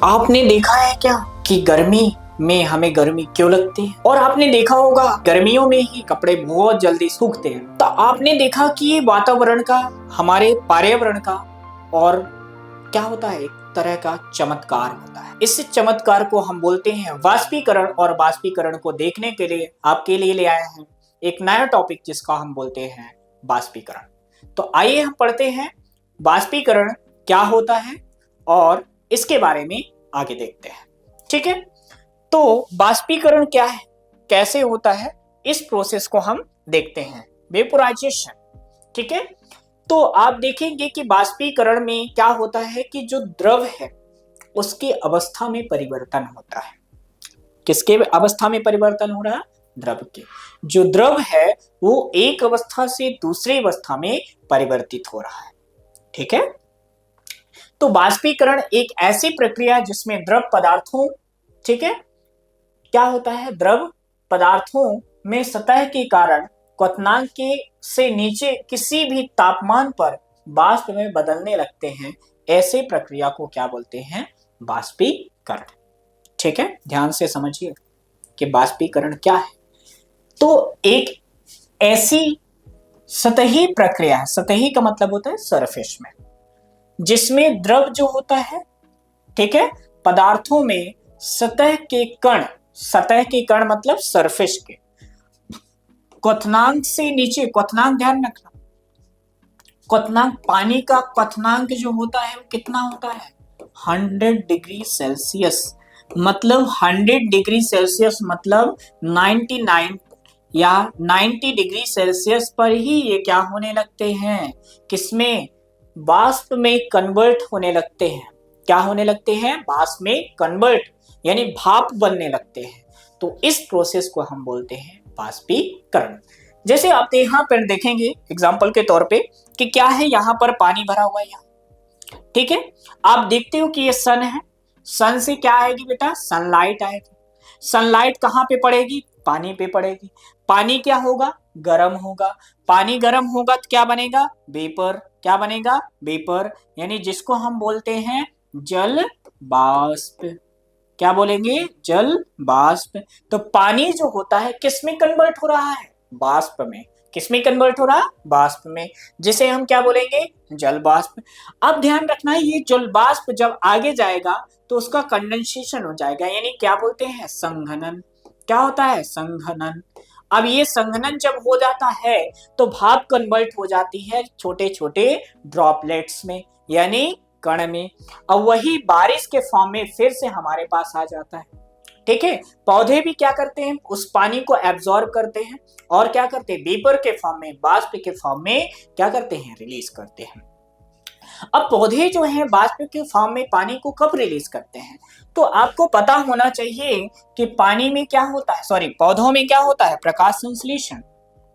आपने देखा है क्या कि गर्मी में हमें गर्मी क्यों लगती है? और आपने देखा होगा गर्मियों में ही कपड़े बहुत जल्दी सूखते हैं। तो आपने देखा कि ये वातावरण का, हमारे पर्यावरण का और क्या होता है, एक तरह का चमत्कार होता है। इस चमत्कार को हम बोलते हैं वाष्पीकरण। और वाष्पीकरण को देखने के लिए आपके लिए ले आए हैं एक नया टॉपिक जिसका हम बोलते हैं वाष्पीकरण। तो आइए हम पढ़ते हैं वाष्पीकरण क्या होता है और इसके बारे में आगे देखते हैं। ठीक है, तो वाष्पीकरण क्या है, कैसे होता है, इस प्रोसेस को हम देखते हैं। वेपोराइजेशन। ठीक है, तो आप देखेंगे कि वाष्पीकरण में क्या होता है कि जो द्रव है उसकी अवस्था में परिवर्तन होता है। किसके अवस्था में परिवर्तन हो रहा है? द्रव के। जो द्रव है वो एक अवस्था से दूसरी अवस्था में परिवर्तित हो रहा है। ठीक है, तो वाष्पीकरण एक ऐसी प्रक्रिया है जिसमें द्रव पदार्थों, ठीक है, क्या होता है, द्रव पदार्थों में सतह के कारण क्वथनांक के से नीचे किसी भी तापमान पर वाष्प में बदलने लगते हैं। ऐसे प्रक्रिया को क्या बोलते हैं? वाष्पीकरण। ठीक है, ध्यान से समझिए कि वाष्पीकरण क्या है। तो एक ऐसी सतही प्रक्रिया है, सतही का मतलब होता है सरफेस में, जिसमें द्रव जो होता है, ठीक है, पदार्थों में सतह के कण मतलब सरफेस के क्वथनांक से नीचे, क्वथनांक ध्यान रखना, क्वथनांक पानी का क्वथनांक जो होता है वो कितना होता है? 100 डिग्री सेल्सियस। मतलब 100 डिग्री सेल्सियस मतलब 99 या 90 डिग्री सेल्सियस पर ही ये क्या होने लगते हैं? किसमें? वाष्प में कन्वर्ट होने लगते हैं। क्या होने लगते हैं? वाष्प में कन्वर्ट, यानी भाप बनने लगते हैं। तो इस प्रोसेस को हम बोलते हैं वाष्पीकरण। जैसे आप यहाँ पर देखेंगे एग्जांपल के तौर पे कि क्या है, यहाँ पर पानी भरा हुआ है यहाँ। ठीक है, आप देखते हो कि ये सन है, सन से क्या आएगी बेटा? सनलाइट आएगी। सनलाइट कहाँ पे पड़ेगी? पानी पे पड़ेगी। पानी क्या होगा? गर्म होगा। पानी गर्म होगा तो क्या बनेगा? वेपर। क्या बनेगा? वेपर, यानी जिसको हम बोलते हैं जल वाष्प। क्या बोलेंगे? जल वाष्प। तो पानी जो होता है किस में कन्वर्ट हो रहा है? वाष्प में। किस में कन्वर्ट हो रहा है? वाष्प में, जिसे हम क्या बोलेंगे? जल वाष्प। अब ध्यान रखना है, ये जल वाष्प जब आगे जाएगा तो उसका कंडेंसेशन हो जाएगा, यानी क्या बोलते हैं? संघनन। क्या होता है? संघनन। अब ये संघनन जब हो जाता है तो भाप कन्वर्ट हो जाती है छोटे छोटे ड्रॉपलेट्स में, यानी कण में। अब वही बारिश के फॉर्म में फिर से हमारे पास आ जाता है। ठीक है, पौधे भी क्या करते हैं? उस पानी को एब्जॉर्ब करते हैं और क्या करते हैं? वेपर के फॉर्म में, वाष्प के फॉर्म में क्या करते हैं? रिलीज करते हैं। अब पौधे जो हैं वाष्प के फॉर्म में पानी को कब रिलीज करते हैं? तो आपको पता होना चाहिए कि पानी में क्या होता है, सॉरी, पौधों में क्या होता है? प्रकाश संश्लेषण।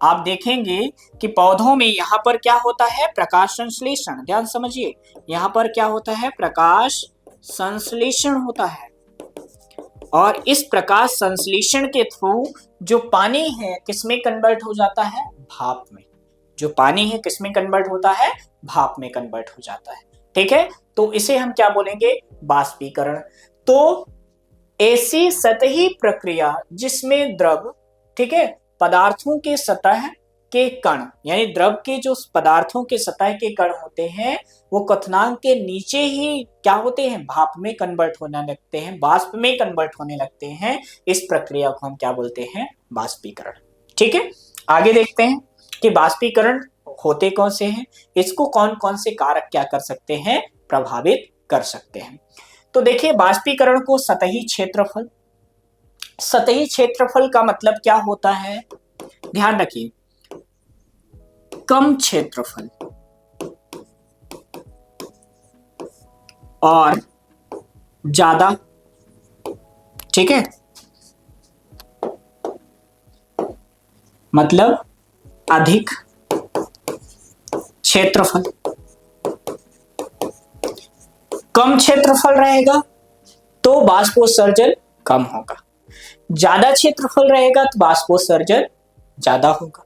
आप देखेंगे कि पौधों में यहाँ पर क्या होता है? प्रकाश संश्लेषण। ध्यान समझिए, यहाँ पर क्या होता है? प्रकाश संश्लेषण होता है। और इस प्रकाश संश्लेषण के थ्रू जो पानी है किसमें कन्वर्ट हो जाता है? भाप में। जो पानी है किसमें कन्वर्ट होता है? भाप में कन्वर्ट हो जाता है। ठीक है, तो इसे हम क्या बोलेंगे? वाष्पीकरण। तो ऐसी सतही प्रक्रिया जिसमें द्रव, ठीक है, पदार्थों के सतह के कण, यानी द्रव के जो पदार्थों के सतह के कण होते हैं वो क्वथनांक के नीचे ही क्या होते हैं? भाप में कन्वर्ट होने लगते हैं, वाष्प में कन्वर्ट होने लगते हैं। इस प्रक्रिया को हम क्या बोलते हैं? वाष्पीकरण। ठीक है, आगे देखते हैं कि वाष्पीकरण होते कौन से हैं, इसको कौन कौन से कारक क्या कर सकते हैं? प्रभावित कर सकते हैं। तो देखिए, वाष्पीकरण को सतही क्षेत्रफल, सतही क्षेत्रफल का मतलब क्या होता है? ध्यान रखिए, कम क्षेत्रफल और ज्यादा, ठीक है, मतलब अधिक क्षेत्रफल। कम क्षेत्रफल रहेगा तो बाष्पोत्सर्जन कम होगा, ज्यादा क्षेत्रफल रहेगा तो बाष्पोत्सर्जन ज्यादा होगा।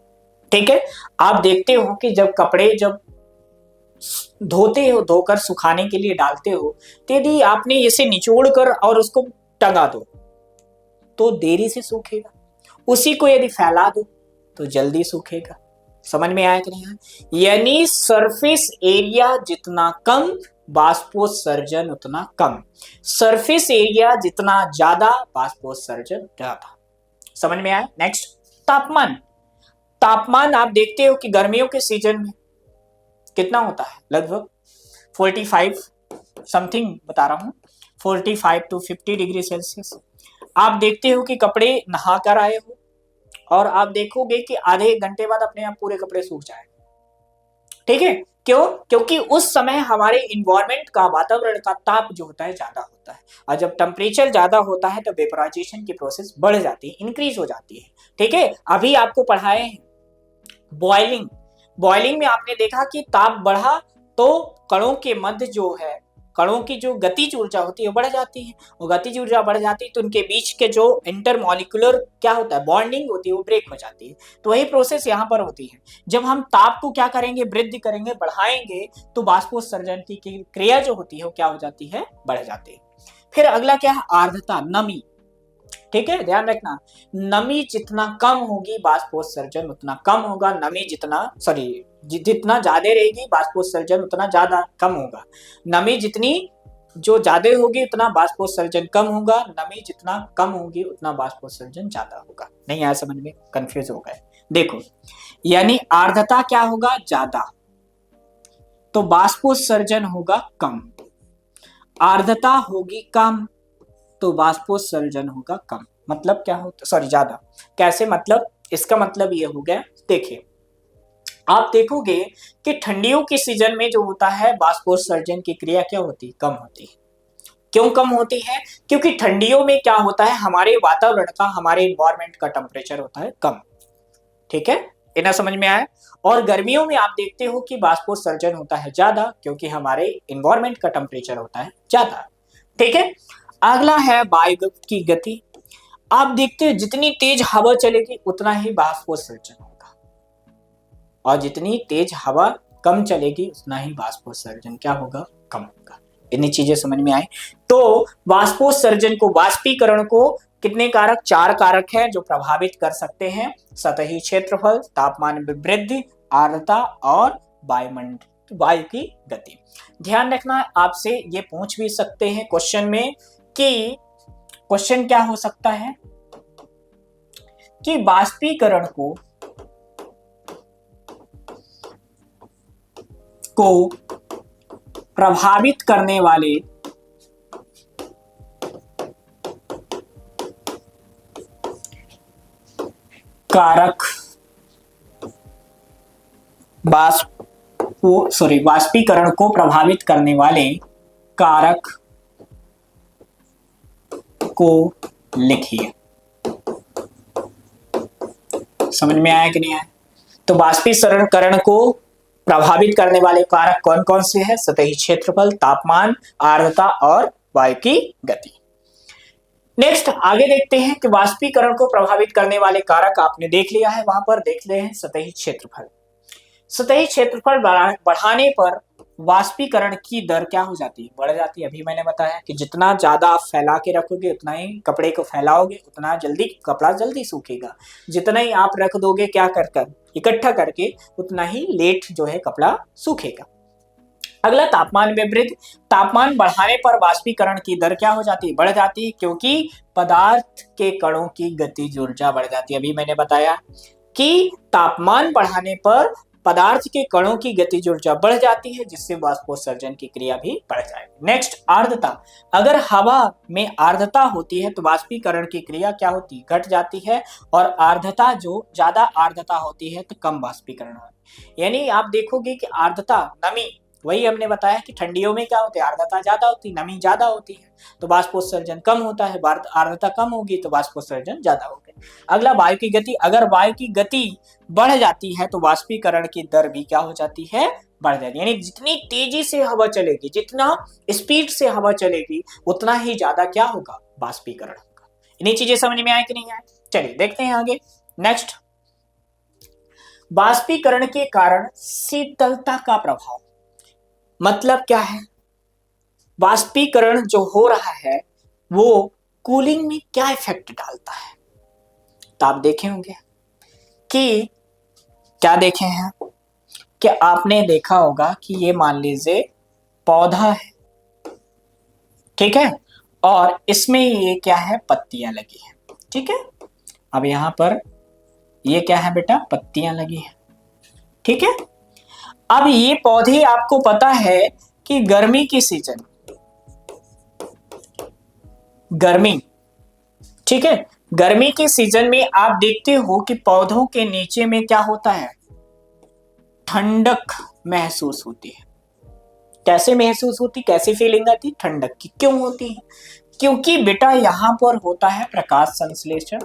ठीक है, आप देखते हो कि जब कपड़े जब धोते हो, धोकर सुखाने के लिए डालते हो, तो यदि आपने इसे निचोड़ कर और उसको टंगा दो तो देरी से सूखेगा। उसी को यदि फैला दो तो जल्दी सूखेगा। समझ में आया कि नहीं आया? यानी सरफेस एरिया जितना कम, बाष्पोत्सर्जन उतना कम। सरफेस एरिया जितना ज्यादा, बाष्पोत्सर्जन ज्यादा। समझ में आया? नेक्स्ट, तापमान। तापमान आप देखते हो कि गर्मियों के सीजन में कितना होता है, लगभग 45 समथिंग बता रहा हूं, 45 टू 50 डिग्री सेल्सियस। आप देखते हो कि कपड़े नहा कर आए हो और आप देखोगे कि आधे एक घंटे बाद अपने आप पूरे कपड़े सूख जाए। ठीक है, क्यों? क्योंकि उस समय हमारे इन्वायरमेंट का, वातावरण का ताप जो होता है ज्यादा होता है, और जब टेम्परेचर ज्यादा होता है तो वेपराइजेशन की प्रोसेस बढ़ जाती है, इंक्रीज हो जाती है। ठीक है, अभी आपको पढ़ाए हैं बॉइलिंग। बॉइलिंग में आपने देखा कि ताप बढ़ा तो कणों के मध्य जो है, कणों की जो गतिज ऊर्जा होती है बढ़ जाती है, और गतिज ऊर्जा बढ़ जाती है तो उनके बीच के जो इंटरमॉलिक्यूलर क्या होता है, बॉन्डिंग होती है, वो ब्रेक हो जाती है। तो वही प्रोसेस यहाँ पर होती है। जब हम ताप को क्या करेंगे, वृद्धि करेंगे, बढ़ाएंगे, तो बाष्पोत्सर्जन की क्रिया जो होती है वो क्या हो जाती है, बढ़ जाती है। फिर अगला क्या है, आर्द्रता, नमी। ठीक है, ध्यान रखना, नमी जितना कम होगी बाष्पोत्सर्जन उतना कम होगा। नमी जितना जितना ज्यादा रहेगी बाष्पोत्सर्जन उतना ज्यादा कम होगा। नमी जितनी जो ज्यादा होगी उतना बाष्पोत्सर्जन कम होगा। नमी जितना कम होगी उतना बाष्पोत्सर्जन ज्यादा होगा। नहीं आया समझ में? कंफ्यूज हो गए? देखो, यानी आर्द्रता क्या होगा, ज्यादा, तो बाष्पोत्सर्जन होगा कम। आर्द्रता होगी कम तो बाष्पोत्सर्जन होगा कम। मतलब क्या होता, सॉरी ज्यादा। कैसे मतलब? इसका मतलब ये हो गया, देखिए आप देखोगे कि ठंडियों के सीजन में जो होता है बाष्पोत्सर्जन की क्रिया क्या होती है, कम होती है। क्यों कम होती है? क्योंकि ठंडियों में क्या होता है, हमारे वातावरण का, हमारे इन्वायरमेंट का टेम्परेचर होता है कम। ठीक है, इतना समझ में आया? और गर्मियों में आप देखते हो कि बाष्पोत्सर्जन होता है ज्यादा, क्योंकि हमारे इन्वायरमेंट का टेम्परेचर होता है ज्यादा। ठीक है, अगला है वायु की गति। आप देखते हो जितनी तेज हवा चलेगी उतना ही बाष्पोत्सर्जन होगा, और जितनी तेज हवा कम चलेगी उतना ही बाष्पोत्सर्जन क्या होगा, कम होगा। इतनी चीजें समझ में आए? तो बाष्पोत्सर्जन को, वाष्पीकरण को कितने कारक, 4 कारक हैं जो प्रभावित कर सकते हैं। सतही क्षेत्रफल, तापमान में वृद्धि, आर्द्रता और वायुमंडल, वायु की गति। ध्यान रखना, आपसे ये पूछ भी सकते हैं क्वेश्चन में कि क्वेश्चन क्या हो सकता है कि बाष्पीकरण को प्रभावित करने वाले कारक, वाष्पीकरण को प्रभावित करने वाले कारक को लिखिए। समझ में आया कि नहीं आया? तो वाष्पीकरण को प्रभावित करने वाले कारक कौन कौन से हैं? सतही क्षेत्रफल, तापमान, आर्द्रता और वायु की गति। नेक्स्ट आगे देखते हैं कि वाष्पीकरण को प्रभावित करने वाले कारक आपने देख लिया है, वहां पर देख ले हैं सतही क्षेत्रफल। सतही क्षेत्रफल बढ़ाने पर वाष्पीकरण की दर क्या हो जाती है, बढ़ जाती है। अभी मैंने बताया कि जितना ज्यादा आप फैला के रखोगे, उतना ही कपड़े को फैलाओगे, उतना जल्दी कपड़ा जल्दी सूखेगा। जितना ही आप रख दोगे क्या कर इकट्ठा करके, उतना ही लेट जो है कपड़ा सूखेगा। अगला, तापमान में वृद्धि। तापमान बढ़ाने पर वाष्पीकरण की दर क्या हो जाती है, बढ़ जाती है, क्योंकि पदार्थ के कणों की गतिज ऊर्जा बढ़ जाती है। अभी मैंने बताया कि तापमान बढ़ाने पर पदार्थ के कणों की गतिज ऊर्जा बढ़ जाती है, जिससे वाष्पोत्सर्जन की क्रिया भी बढ़ जाएगी। नेक्स्ट, आर्द्रता। अगर हवा में आर्द्रता होती है तो वाष्पीकरण की क्रिया क्या होती है, घट जाती है, और आर्द्रता जो ज्यादा आर्द्रता होती है तो कम वाष्पीकरण होता है। यानी आप देखोगे कि आर्द्रता, नमी, वही हमने बताया कि ठंडियों में क्या होती है, आर्द्रता ज्यादा होती है, नमी ज्यादा होती है, तो वाष्पोत्सर्जन कम होता है। आर्द्रता कम होगी तो वाष्पोत्सर्जन ज्यादा होगा। अगला, वायु की गति। अगर वायु की गति बढ़ जाती है तो वाष्पीकरण की दर भी क्या हो जाती है, बढ़ जाती है। यानी जितनी तेजी से हवा चलेगी, जितना स्पीड से हवा चलेगी, उतना ही ज्यादा क्या होगा, वाष्पीकरण होगा। इन्हीं चीजें समझ में आए कि नहीं आए? चलिए देखते हैं आगे। नेक्स्ट, वाष्पीकरण के कारण शीतलता का प्रभाव। मतलब क्या है, वाष्पीकरण जो हो रहा है वो कूलिंग में क्या इफेक्ट डालता है। तो आप देखे होंगे कि क्या देखे हैं कि आपने देखा होगा कि ये मान लीजिए पौधा है, ठीक है, और इसमें ये क्या है, पत्तियां लगी है, ठीक है। अब यहां पर ये क्या है बेटा, पत्तियां लगी है, ठीक है। अब ये पौधे आपको पता है कि गर्मी की सीजन, गर्मी, ठीक है, गर्मी के सीजन में आप देखते हो कि पौधों के नीचे में क्या होता है, ठंडक महसूस होती है। कैसे महसूस होती, कैसी फीलिंग आती, ठंडक की। क्यों होती है, क्योंकि बेटा यहां पर होता है प्रकाश संश्लेषण।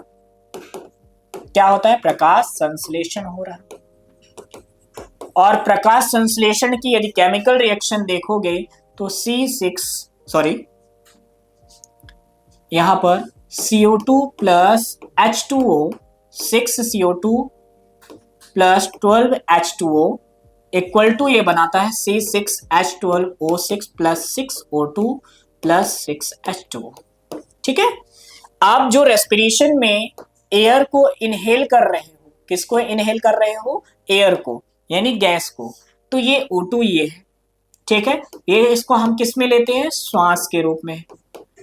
क्या होता है, प्रकाश संश्लेषण हो रहा है। और प्रकाश संश्लेषण की यदि केमिकल रिएक्शन देखोगे तो सॉरी यहां पर CO2 plus H2O, 6CO2 plus 12H2O equal to ये बनाता है C6H12O6 plus 6O2 plus 6H2O, ठीक है। आप जो रेस्पिरेशन में एयर को इनहेल कर रहे हो, किसको इनहेल कर रहे हो, एयर को, यानी गैस को, तो ये O2 ये है, ठीक है। ये इसको हम किस में लेते हैं, श्वास के रूप में,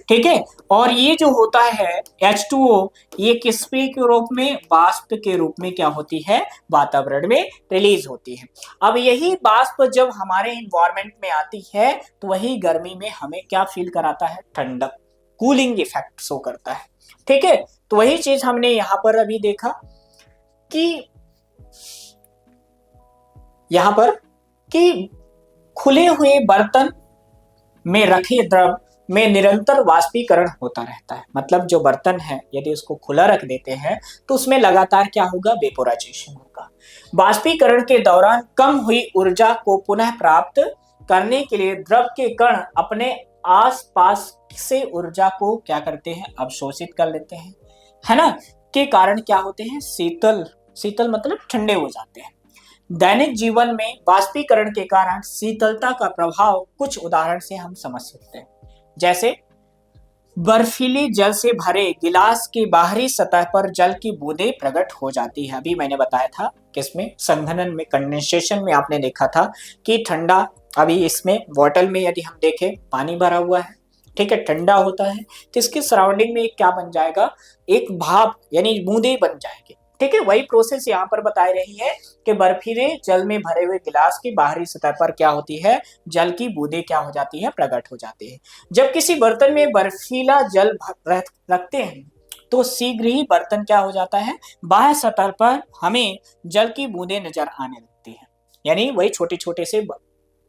ठीक है। और ये जो होता है H2O, ये किसके रूप में, वाष्प के रूप में क्या होती है, वातावरण में रिलीज होती है। अब यही वाष्प जब हमारे इन्वायरमेंट में आती है तो वही गर्मी में हमें क्या फील कराता है, ठंडक, कूलिंग इफेक्ट शो करता है, ठीक है। तो वही चीज हमने यहां पर अभी देखा कि यहां पर कि खुले हुए बर्तन में रखे द्रव में निरंतर वाष्पीकरण होता रहता है। मतलब जो बर्तन है यदि उसको खुला रख देते हैं तो उसमें लगातार क्या होगा, वेपोराइजेशन होगा। वाष्पीकरण के दौरान कम हुई ऊर्जा को पुनः प्राप्त करने के लिए द्रव के कण अपने आसपास से ऊर्जा को क्या करते हैं, अवशोषित कर लेते हैं, है ना, के कारण क्या होते हैं, शीतल, शीतल मतलब ठंडे हो जाते हैं। दैनिक जीवन में वाष्पीकरण के कारण शीतलता का प्रभाव कुछ उदाहरण से हम समझ सकते हैं। जैसे बर्फीले जल से भरे गिलास की बाहरी सतह पर जल की बूंदें प्रकट हो जाती है। अभी मैंने बताया था किसमें, संघनन में, कंडेंसेशन में आपने देखा था कि ठंडा, अभी इसमें बॉटल में यदि हम देखें पानी भरा हुआ है, ठीक है, ठंडा होता है तो इसके सराउंडिंग में क्या बन जाएगा, एक भाप यानी बूंदे बन जाएंगे, ठीक है। वही प्रोसेस यहाँ पर बताई रही है कि बर्फीले जल में भरे हुए गिलास की बाहरी सतह पर क्या होती है, जल की बूंदें क्या हो जाती है, प्रकट हो जाती है। जब किसी बर्तन में बर्फीला जल रखते हैं तो शीघ्र ही बर्तन क्या हो जाता है, बाह्य सतह पर हमें जल की बूंदें नजर आने लगती है, यानी वही छोटे छोटे से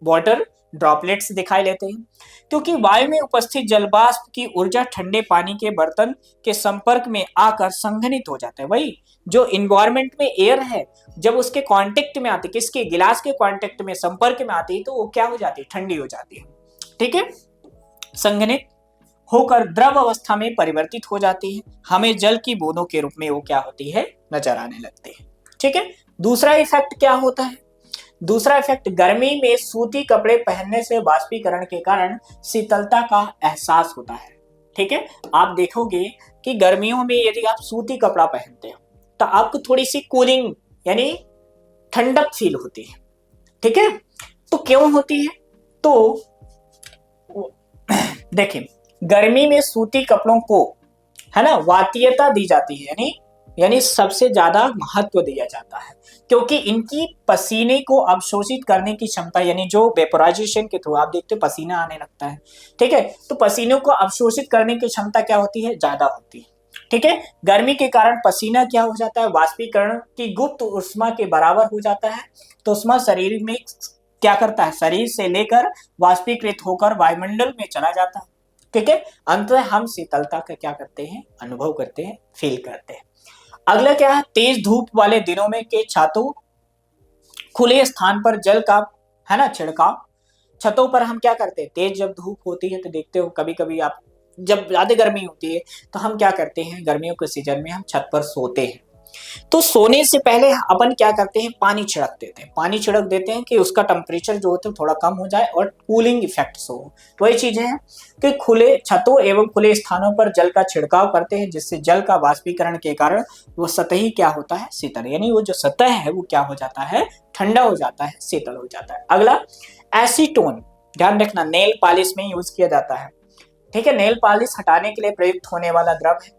वाटर ड्रॉपलेट्स दिखाई लेते हैं। क्योंकि वायु में उपस्थित जलवाष्प की ऊर्जा ठंडे पानी के बर्तन के संपर्क में आकर संघनित हो जाता है। वही जो इन्वायरमेंट में एयर है, जब उसके कांटेक्ट में आती है, किसके, गिलास के कांटेक्ट में, संपर्क में आती है, तो वो क्या हो जाती है, ठंडी हो जाती है, ठीक है। संघनित होकर द्रव अवस्था में परिवर्तित हो जाती है, हमें जल की बूंदों के रूप में वो क्या होती है, नजर आने लगती है, ठीक है। दूसरा इफेक्ट क्या होता है, दूसरा इफेक्ट, गर्मी में सूती कपड़े पहनने से वाष्पीकरण के कारण शीतलता का एहसास होता है, ठीक है। आप देखोगे कि गर्मियों में यदि आप सूती कपड़ा पहनते हो तो आपको थोड़ी सी कूलिंग यानी ठंडक फील होती है, ठीक है। तो क्यों होती है, तो देखिए गर्मी में सूती कपड़ों को, है ना, वातीयता दी जाती है, यानी सबसे ज्यादा महत्व दिया जाता है, क्योंकि इनकी पसीने को अवशोषित करने की क्षमता, यानी जो वेपोराइजेशन के थ्रू आप देखते हो पसीना आने लगता है, ठीक है, तो पसीनों को अवशोषित करने की क्षमता क्या होती है, ज्यादा होती है, ठीक है। गर्मी के कारण पसीना क्या हो जाता है, वाष्पीकरण की गुप्त उष्मा के बराबर हो जाता है। तो उष्मा शरीर में क्या करता है, शरीर से लेकर वाष्पीकृत होकर वायुमंडल में चला जाता है, ठीक है। अंततः हम शीतलता का क्या करते हैं, अनुभव करते हैं, फील करते हैं। अगला क्या है, तेज धूप वाले दिनों में के छातों, खुले स्थान पर जल का, है ना, छिड़काव। छतों पर हम क्या करते हैं, तेज जब धूप होती है तो देखते हो कभी कभी आप, जब ज्यादा गर्मी होती है तो हम क्या करते हैं, गर्मियों के सीजन में हम छत पर सोते हैं, तो सोने से पहले अपन क्या करते हैं, पानी छिड़क देते हैं, पानी छिड़क देते हैं कि उसका टेम्परेचर जो होता है थोड़ा कम हो जाए और कूलिंग इफेक्ट्स हो। वही चीजें हैं कि खुले छतों एवं खुले स्थानों पर जल का छिड़काव करते हैं, जिससे जल का वाष्पीकरण के कारण वो सतही क्या होता है, शीतल, यानी वो जो सतह है वो क्या हो जाता है, ठंडा हो जाता है, शीतल हो जाता है। अगला एसीटोन, ध्यान रखना नेल पॉलिश में यूज किया जाता है, ठीक है, नेल पॉलिश हटाने के लिए प्रयुक्त होने वाला द्रव है।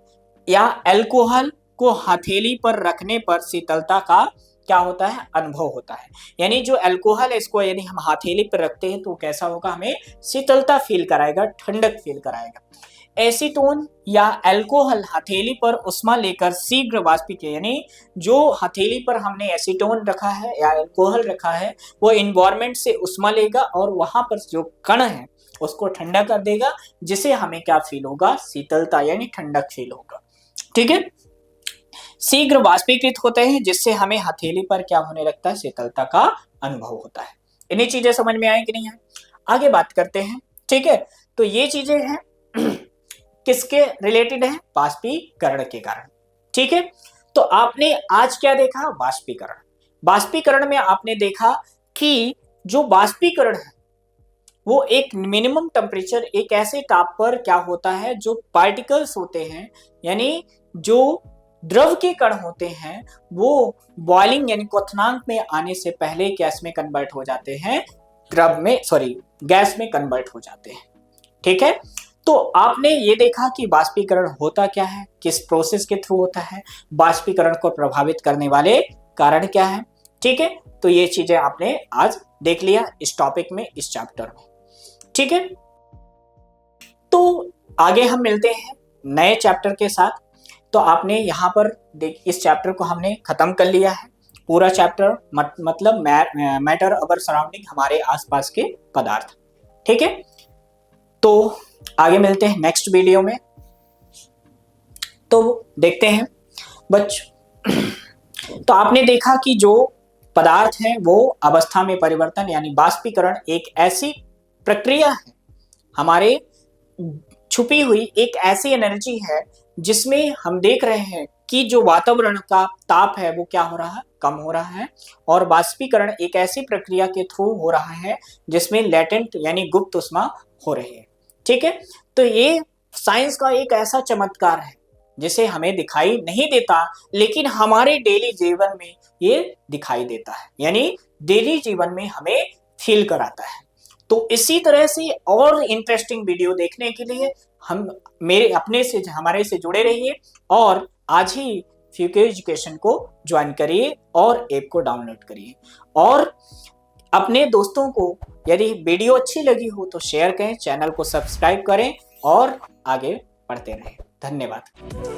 या अल्कोहल को हथेली पर रखने पर शीतलता का क्या होता है, अनुभव होता है। यानी जो अल्कोहल है इसको यदि हम हथेली पर रखते हैं तो कैसा होगा, हमें शीतलता फील कराएगा, ठंडक फील कराएगा। एसीटोन या अल्कोहल हथेली पर उष्मा लेकर शीघ्र वाष्पीकरण, यानी जो हथेली पर हमने एसीटोन रखा है या अल्कोहल रखा है वो इन्वायरमेंट से उष्मा लेगा और वहां पर जो कण है उसको ठंडा कर देगा, जिसे हमें क्या फील होगा, शीतलता यानी ठंडक फील होगा। ठीक है, शीघ्र वाष्पीकृत होते हैं जिससे हमें हथेली पर क्या होने लगता है, शीतलता का अनुभव होता है। इन्हीं चीजें समझ में आई कि नहीं है, आगे बात करते हैं। ठीक है, तो ये चीजें हैं किसके रिलेटेड है, वाष्पीकरण के कारण। ठीक है, तो आपने आज क्या देखा, वाष्पीकरण। वाष्पीकरण में आपने देखा कि जो वाष्पीकरण है वो एक मिनिमम टेम्परेचर, एक ऐसे ताप पर क्या होता है, जो पार्टिकल्स होते हैं यानी जो द्रव के कण होते हैं वो बॉइलिंग यानी क्वथनांक में आने से पहले गैस में कन्वर्ट हो जाते हैं, द्रव में सॉरी गैस में कन्वर्ट हो जाते हैं। ठीक है, तो आपने ये देखा कि वाष्पीकरण होता क्या है, किस प्रोसेस के थ्रू होता है, वाष्पीकरण को प्रभावित करने वाले कारण क्या है। ठीक है, तो ये चीजें आपने आज देख लिया इस टॉपिक में, इस चैप्टर में। ठीक है, तो आगे हम मिलते हैं नए चैप्टर के साथ। तो आपने यहाँ पर इस चैप्टर को हमने खत्म कर लिया है, पूरा चैप्टर मतलब मैटर अवर सराउंडिंग, हमारे आसपास के पदार्थ। ठीक है, तो आगे मिलते हैं नेक्स्ट वीडियो में। तो देखते हैं तो आपने देखा कि जो पदार्थ है वो अवस्था में परिवर्तन यानी वाष्पीकरण एक ऐसी प्रक्रिया है, हमारे छुपी हुई एक ऐसी एनर्जी है जिसमें हम देख रहे हैं कि जो वातावरण का ताप है वो क्या हो रहा है, कम हो रहा है, और वाष्पीकरण एक ऐसी प्रक्रिया के थ्रू हो रहा है जिसमें लेटेंट यानी गुप्त ऊष्मा हो रही है। ठीक है, तो ये साइंस का एक ऐसा चमत्कार है जिसे हमें दिखाई नहीं देता, लेकिन हमारे डेली जीवन में ये दिखाई देता है, यानी डेली जीवन में हमें फील कराता है। तो इसी तरह से और इंटरेस्टिंग वीडियो देखने के लिए हम हमारे से जुड़े रहिए और आज ही फ्यूके एजुकेशन को ज्वाइन करिए और ऐप को डाउनलोड करिए, और अपने दोस्तों को यदि वीडियो अच्छी लगी हो तो शेयर करें, चैनल को सब्सक्राइब करें और आगे बढ़ते रहें। धन्यवाद।